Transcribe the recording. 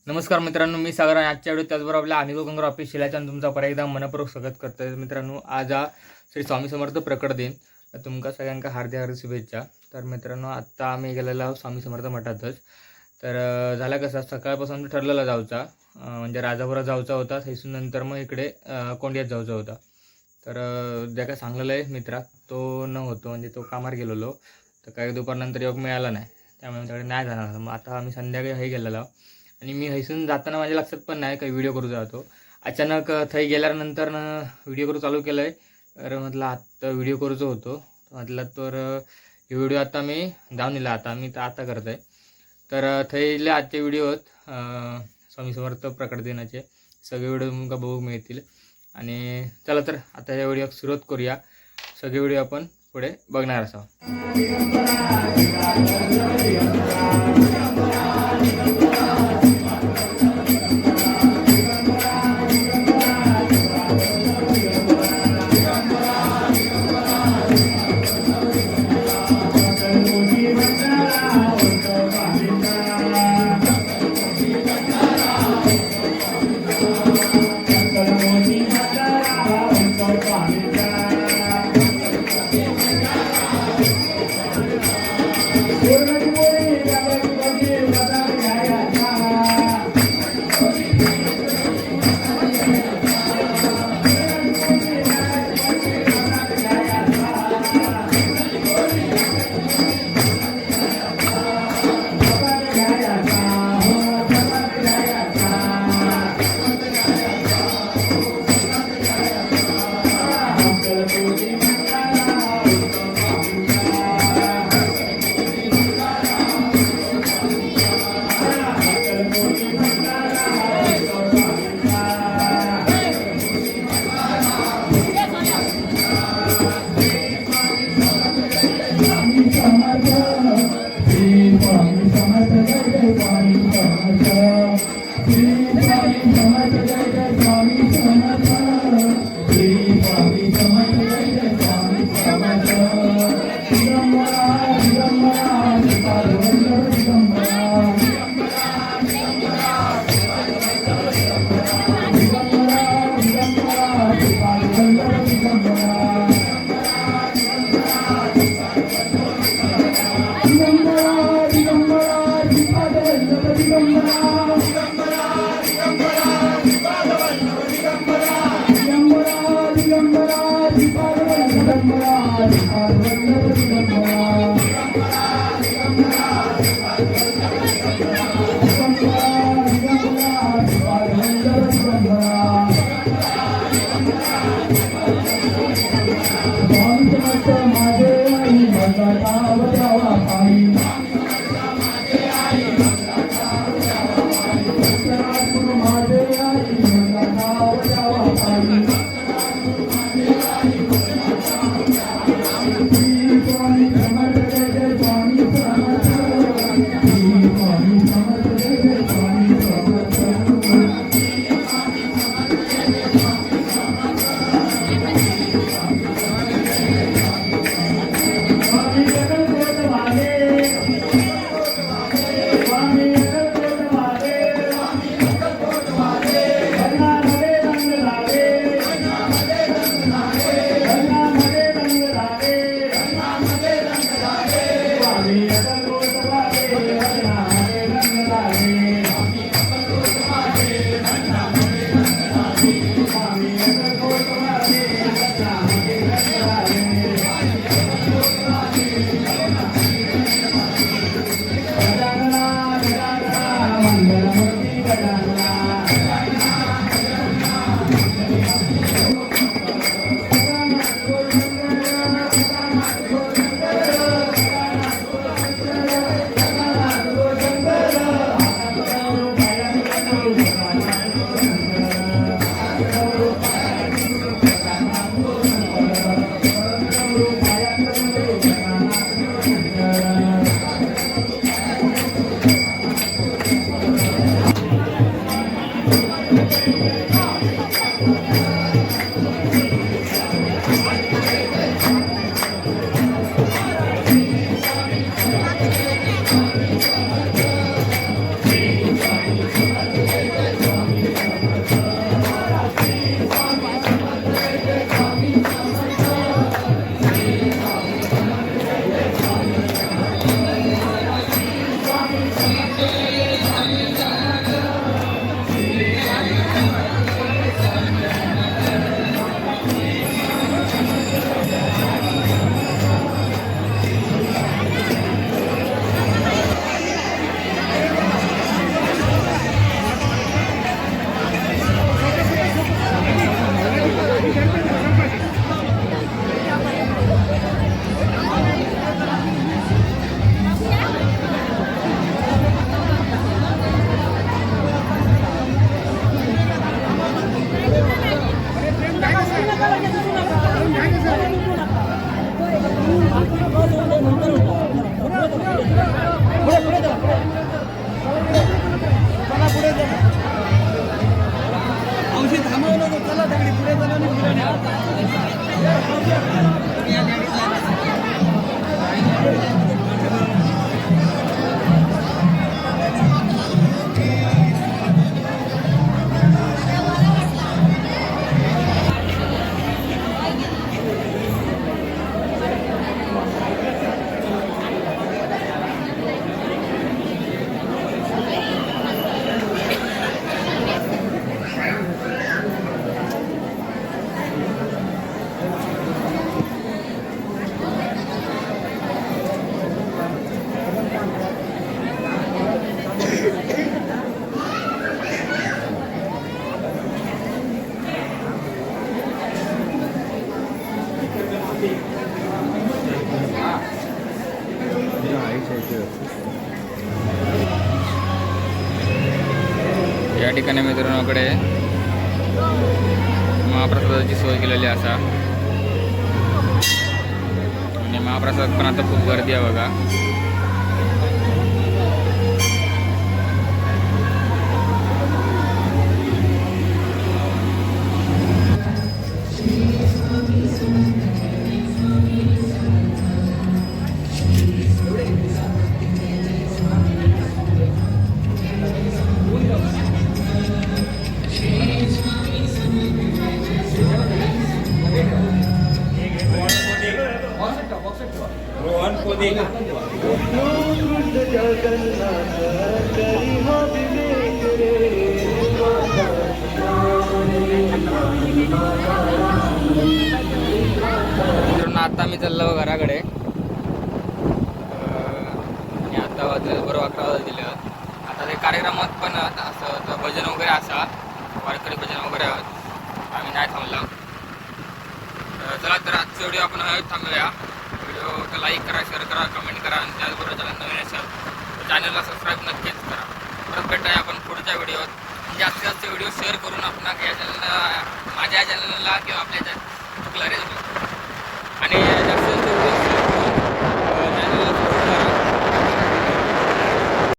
नमस्कार मित्रांनो, मी सागर आणि आजच्या व्हिडिओ त्याचबरोबर आपल्या अनिल गंगर ऑफिशियल आहे आणि तुमचा परत एकदा मनपूर्वक स्वागत करतोय. मित्रांनो, आज श्री स्वामी समर्थ प्रकट दिन. तर तुमका सगळ्यांका हार्दिक हार्दिक शुभेच्छा. तर मित्रांनो, आत्ता आम्ही गेलेलो आहोत स्वामी समर्थ मठातच. तर झाला कसं, सकाळपासून ठरलेलं जाऊचा, म्हणजे राजापुरात जाऊचा होता. थैसून नंतर मग इकडे कोंडियात जाऊचा होता. तर ज्या काय सांगलेलं आहे मित्रा तो न होतो, म्हणजे तो कामार गेलेलो. तर काही दुपारनंतर योग मिळाला नाही, त्यामुळे आमच्याकडे नाही जाणार. मग आता आम्ही संध्याकाळी हे गेलेलो आणि मी हैसून जाताना माझ्या लक्षात पण नाही काही व्हिडिओ करू जातो. अचानक थै गेल्यानंतर व्हिडिओ करू चालू केलं आहे. तर म्हटलं आत्ता व्हिडिओ करूचं होतो. म्हटलं तर हे व्हिडिओ आता मी जाऊन दिला, आता मी तर आता करत आहे. तर थैले आजचे व्हिडिओ स्वामी समर्थ प्रकट दिनाचे सगळे व्हिडिओ तुमका बघू मिळतील. आणि चला तर आता या व्हिडिओ सुरुवात करूया. सगळे व्हिडिओ आपण पुढे बघणार असावं. या ठिकाणी मित्रांकडे महाप्रसादाची सोय केलेली असा आणि महाप्रसाद पण आता खूप गर्दी आहे बघा. आता मी चाललो घराकडे आणि आता वाजले बरोबर 11 वाजले. आता ते कार्यक्रमात पण असं भजन वगैरे असा वारकरी भजन वगैरे आम्ही नाही थांबला. चला तर आजचा व्हिडिओ आपण थांबूया. व्हिडिओ लाईक करा, शेअर करा, कमेंट करा आणि त्याचबरोबर चॅनल नवीन असेल तर चॅनलला सबस्क्राईब नक्कीच करा. परत भेटूया आपण पुढच्या व्हिडिओत. जास्तीत जास्त व्हिडिओ शेअर करून आपण या चॅनलला, माझ्या चॅनलला किंवा आपल्या